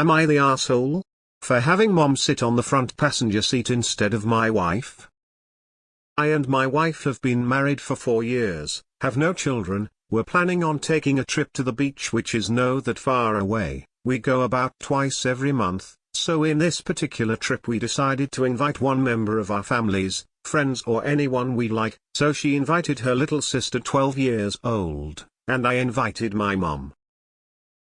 Am I the asshole? For having mom sit on the front passenger seat instead of my wife? I and my wife have been married for 4 years, have no children, we're planning on taking a trip to the beach which is no that far away. We go about twice every month, so in this particular trip we decided to invite one member of our families, friends or anyone we like, so she invited her little sister 12 years old, and I invited my mom.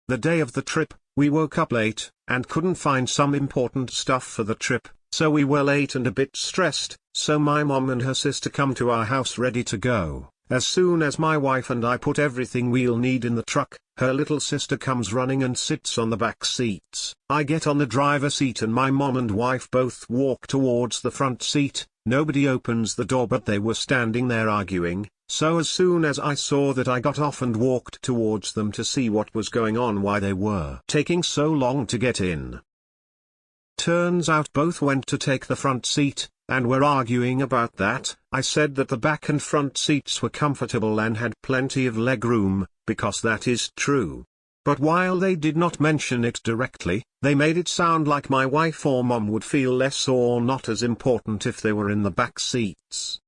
The day of the trip, we woke up late, and couldn't find some important stuff for the trip, so we were late and a bit stressed, so my mom and her sister come to our house ready to go. As soon as my wife and I put everything we'll need in the truck, her little sister comes running and sits on the back seats. I get on the driver's seat and my mom and wife both walk towards the front seat. Nobody opens the door but they were standing there arguing, so as soon as I saw that I got off and walked towards them to see what was going on, why they were taking so long to get in. Turns out both went to take the front seat, and were arguing about that. I said that the back and front seats were comfortable and had plenty of leg room, because that is true. But while they did not mention it directly, they made it sound like my wife or mom would feel less or not as important if they were in the back seats.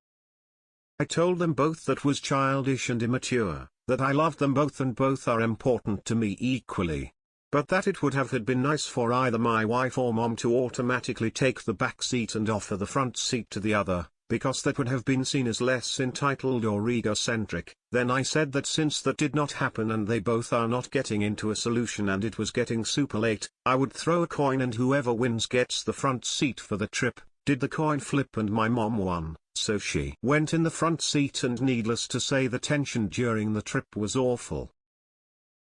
I told them both that was childish and immature, that I loved them both and both are important to me equally. But that it would have had been nice for either my wife or mom to automatically take the back seat and offer the front seat to the other, because that would have been seen as less entitled or egocentric. Then I said that since that did not happen and they both are not getting into a solution and it was getting super late, I would throw a coin and whoever wins gets the front seat for the trip. Did the coin flip and my mom won, so she went in the front seat, and needless to say the tension during the trip was awful.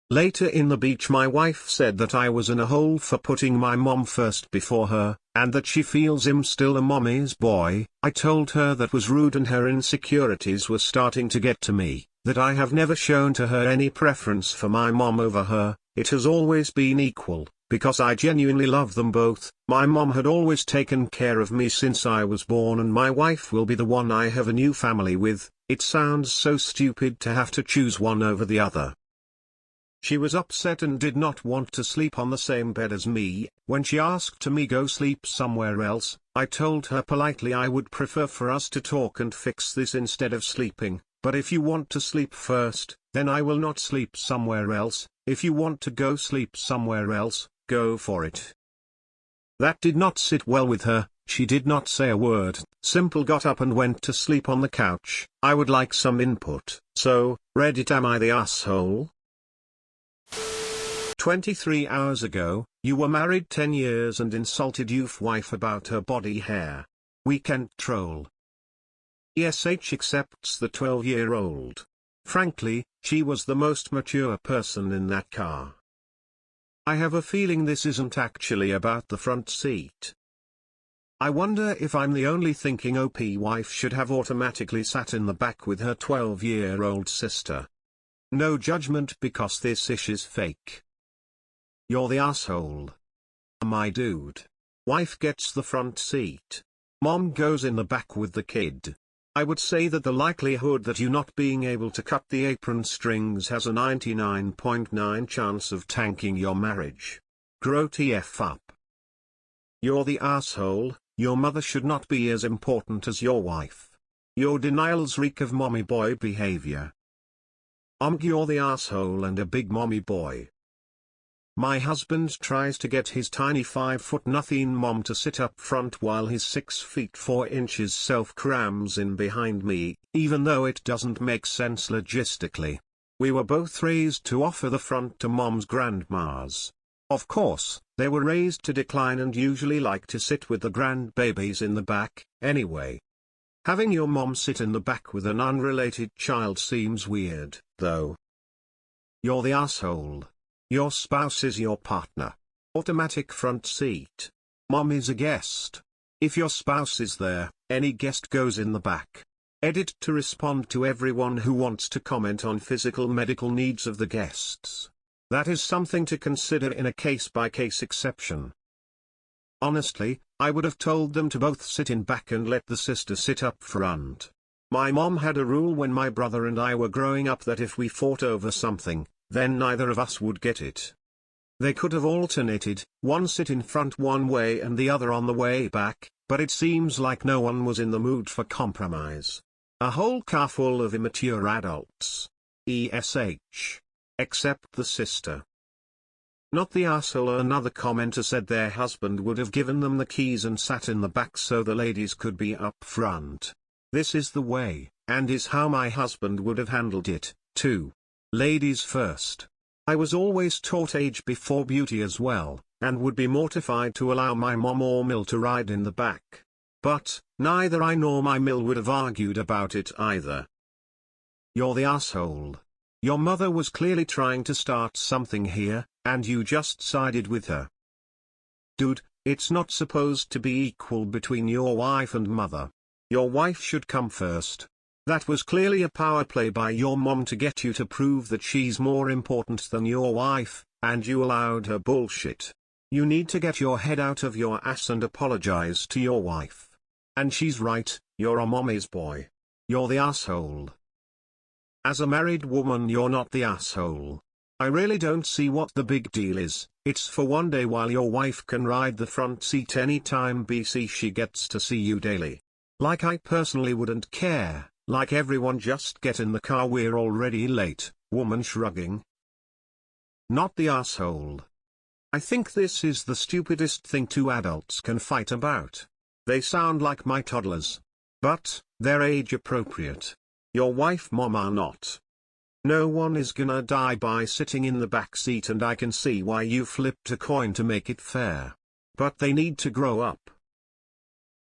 Later in the beach my wife said that I was in a hole for putting my mom first before her, and that she feels I'm still a mommy's boy. I told her that was rude and her insecurities were starting to get to me, that I have never shown to her any preference for my mom over her, it has always been equal, because I genuinely love them both. My mom had always taken care of me since I was born and my wife will be the one I have a new family with. It sounds so stupid to have to choose one over the other. She was upset and did not want to sleep on the same bed as me. When she asked to me go sleep somewhere else, I told her politely I would prefer for us to talk and fix this instead of sleeping, but if you want to sleep first, then I will not sleep somewhere else. If you want to go sleep somewhere else, go for it. That did not sit well with her. She did not say a word, simple got up and went to sleep on the couch. I would like some input. So, Reddit, am I the asshole? 23 hours ago, you were married 10 years and insulted your wife about her body hair. Weekend troll. ESH accepts the 12-year-old. Frankly, she was the most mature person in that car. I have a feeling this isn't actually about the front seat. I wonder if I'm the only thinking OP wife should have automatically sat in the back with her 12-year-old sister. No judgment because this ish is fake. You're the asshole. My dude. Wife gets the front seat. Mom goes in the back with the kid. I would say that the likelihood that you not being able to cut the apron strings has a 99.9% chance of tanking your marriage. Grow TF up. You're the asshole. Your mother should not be as important as your wife. Your denials reek of mommy boy behavior. You're the asshole and a big mommy boy. My husband tries to get his tiny 5'0" mom to sit up front while his 6'4" self crams in behind me, even though it doesn't make sense logistically. We were both raised to offer the front to mom's grandmas. Of course, they were raised to decline and usually like to sit with the grandbabies in the back, anyway. Having your mom sit in the back with an unrelated child seems weird, though. You're the asshole. Your spouse is your partner. Automatic front seat. Mom is a guest. If your spouse is there, any guest goes in the back. Edit to respond to everyone who wants to comment on physical medical needs of the guests. That is something to consider in a case-by-case exception. Honestly, I would have told them to both sit in back and let the sister sit up front. My mom had a rule when my brother and I were growing up that if we fought over something, then neither of us would get it. They could have alternated, one sit in front one way and the other on the way back, but it seems like no one was in the mood for compromise. A whole car full of immature adults. ESH. Except the sister. Not the arsehole. Another commenter said their husband would have given them the keys and sat in the back so the ladies could be up front. This is the way, and is how my husband would have handled it, too. Ladies first. I was always taught age before beauty as well, and would be mortified to allow my mom or Mill to ride in the back. But, neither I nor my Mill would have argued about it either. You're the asshole. Your mother was clearly trying to start something here, and you just sided with her. Dude, it's not supposed to be equal between your wife and mother. Your wife should come first. That was clearly a power play by your mom to get you to prove that she's more important than your wife, and you allowed her bullshit. You need to get your head out of your ass and apologize to your wife. And she's right, you're a mommy's boy. You're the asshole. As a married woman, you're not the asshole. I really don't see what the big deal is. It's for one day while your wife can ride the front seat anytime BC she gets to see you daily. Like I personally wouldn't care, like everyone just get in the car, we're already late, woman shrugging. Not the asshole. I think this is the stupidest thing two adults can fight about. They sound like my toddlers. But, they're age appropriate. Your wife mom are not. No one is gonna die by sitting in the back seat, and I can see why you flipped a coin to make it fair. But they need to grow up.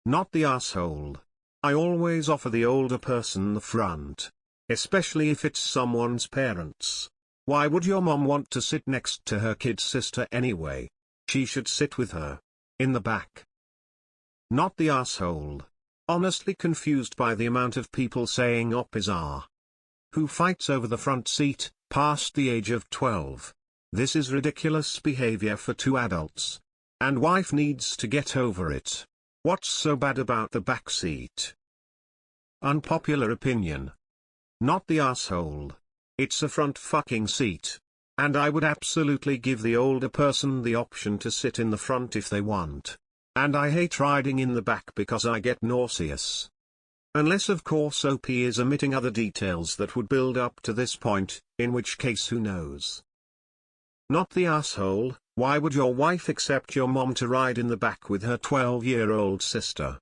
Not the asshole. I always offer the older person the front. Especially if it's someone's parents. Why would your mom want to sit next to her kid sister anyway? She should sit with her. In the back. Not the asshole. Honestly confused by the amount of people saying op is R. Who fights over the front seat, past the age of 12. This is ridiculous behavior for two adults. And wife needs to get over it. What's so bad about the back seat? Unpopular opinion. Not the asshole. It's a front fucking seat. And I would absolutely give the older person the option to sit in the front if they want. And I hate riding in the back because I get nauseous. Unless of course OP is omitting other details that would build up to this point, in which case who knows. Not the asshole. Why would your wife accept your mom to ride in the back with her 12-year-old sister?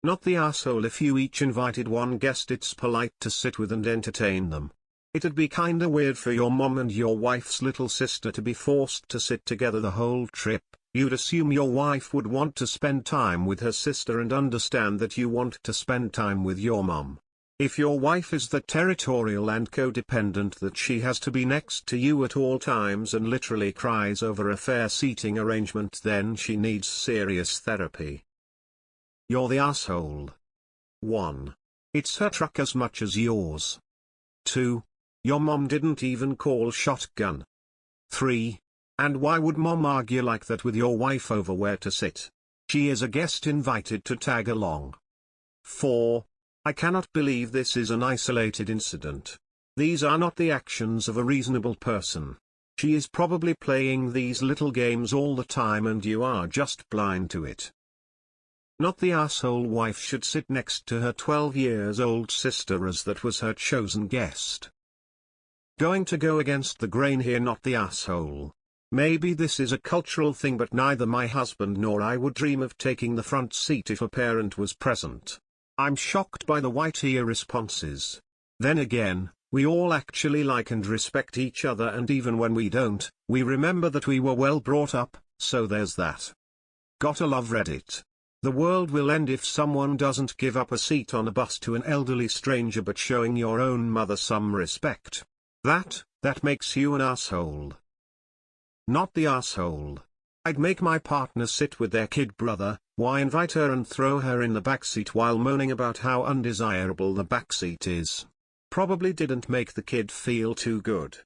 Not the asshole. If you each invited one guest, it's polite to sit with and entertain them. It'd be kinda weird for your mom and your wife's little sister to be forced to sit together the whole trip. You'd assume your wife would want to spend time with her sister and understand that you want to spend time with your mom. If your wife is that territorial and codependent that she has to be next to you at all times and literally cries over a fair seating arrangement, then she needs serious therapy. You're the asshole. 1. It's her truck as much as yours. 2. Your mom didn't even call shotgun. 3. And why would mom argue like that with your wife over where to sit? She is a guest invited to tag along. 4. I cannot believe this is an isolated incident. These are not the actions of a reasonable person. She is probably playing these little games all the time and you are just blind to it. Not the asshole. Wife should sit next to her 12-year-old sister as that was her chosen guest. Going to go against the grain here. Not the asshole. Maybe this is a cultural thing, but neither my husband nor I would dream of taking the front seat if a parent was present. I'm shocked by the white ear responses. Then again, we all actually like and respect each other, and even when we don't, we remember that we were well brought up, so there's that. Gotta love Reddit. The world will end if someone doesn't give up a seat on a bus to an elderly stranger, but showing your own mother some respect. That makes you an asshole. Not the asshole. I'd make my partner sit with their kid brother. Why invite her and throw her in the backseat while moaning about how undesirable the backseat is? Probably didn't make the kid feel too good.